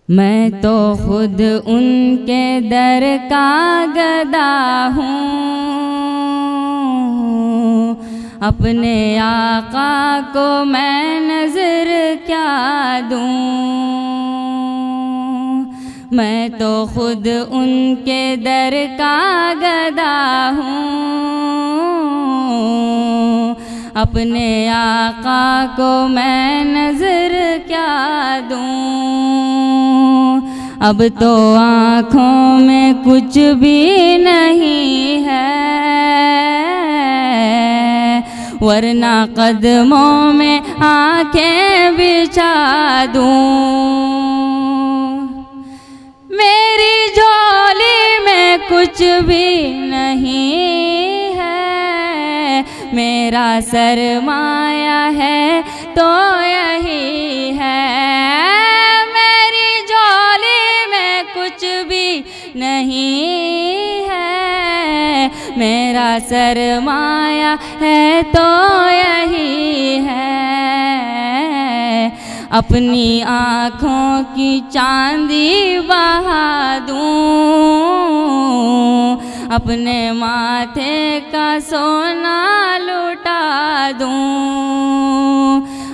मैं तो खुद उनके दर का गदा हूँ, अपने आका को मैं नज़र क्या दूँ। मैं तो खुद उनके दर का गदा हूँ, अपने आका को मैं नज़र क्या दूँ। अब तो आँखों में कुछ भी नहीं है, वरना कदमों में आँखें बिछा दूँ। मेरी झोली में कुछ भी नहीं है, मेरा सरमाया है तो यही है। मेरी झोली में कुछ भी नहीं है, मेरा सरमाया है तो यही है। अपनी आँखों की चांदी बहा दूँ, अपने माथे का सोना लुटा दूँ।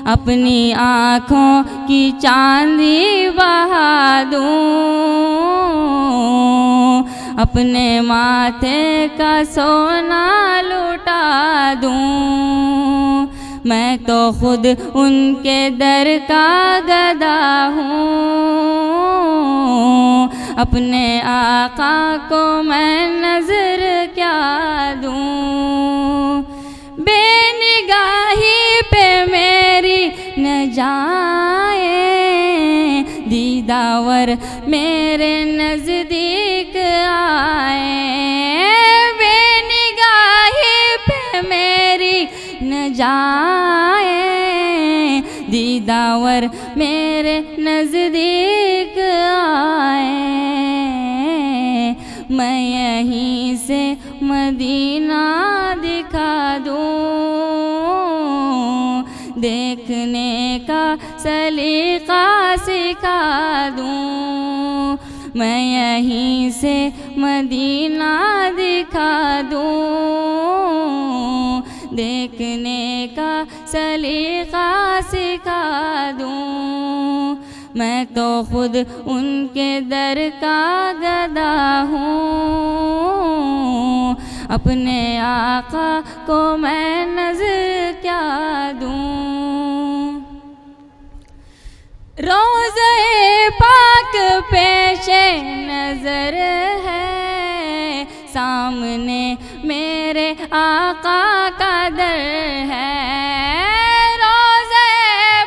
अपनी आँखों की चांदी बहा दूँ, अपने माथे का सोना लुटा दूँ। मैं तो खुद उनके दर का गदा हूँ, अपने आका को मैं नज़र क्या दूँ। बेनिगाही पे मेरी न जाए, दीदावर मेरे नज़दीक आए। बेनिगाही पे मेरी न जाए, दीदावर मेरे नज़दीक आए। मैं यहीं से मदीना दिखा दूँ, देखने का सलीका सिखा दूँ। मैं यहीं से मदीना दिखा दूँ, देखने का सलीका सिखा दूँ। मैं तो खुद उनके दर का गदा हूँ, अपने आका को मैं नज़र क्या दूँ। रोज़े पाक पेशे नज़र है, सामने मेरे आका का दर है। रोज़े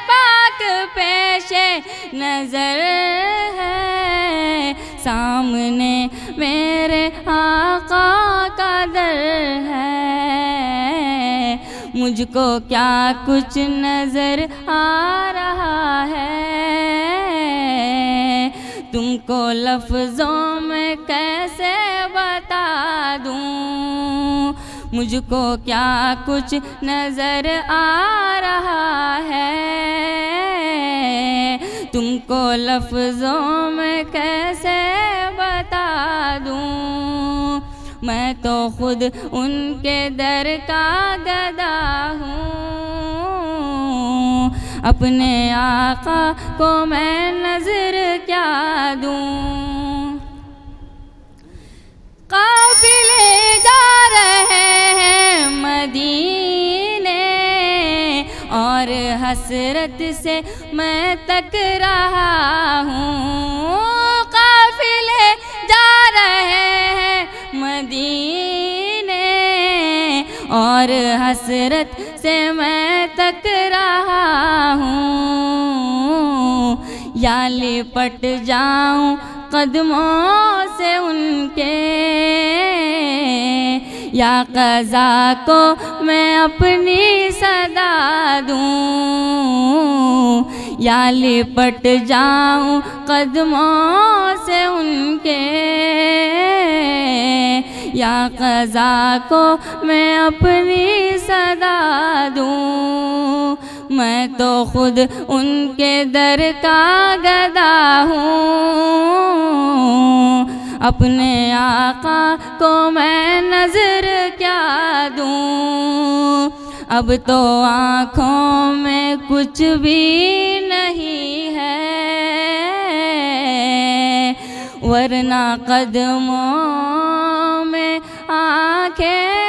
पाक पेशे नज़र है, सामने मेरे आका का दर है। मुझको क्या कुछ नज़र आ रहा है, तुमको लफ्ज़ों में कैसे बता दूँ। मुझको क्या कुछ नज़र आ रहा है, तुमको लफ्ज़ों में कैसे बता दूँ। मैं तो खुद उनके दर का गदा हूँ, अपने आका को मैं नज़र क्या दूँ। काफ़िले जा रहे हैं मदीने, और हसरत से मैं तक रहा हूँ। काफ़िले जा रहे हैं मदीने, और हसरत से मैं तक रहा हूँ। या लिपट जाऊँ कदमों से उनके, या क़ज़ा को मैं अपनी सदा दूँ। या लिपट जाऊँ कदमों से उनके, या क़ज़ा को मैं अपनी सदा दूँ। मैं तो खुद उनके दर का गदा हूँ, अपने आका को मैं नजर क्या दूं। अब तो आँखों में कुछ भी नहीं है, वरना कदमों में आंखें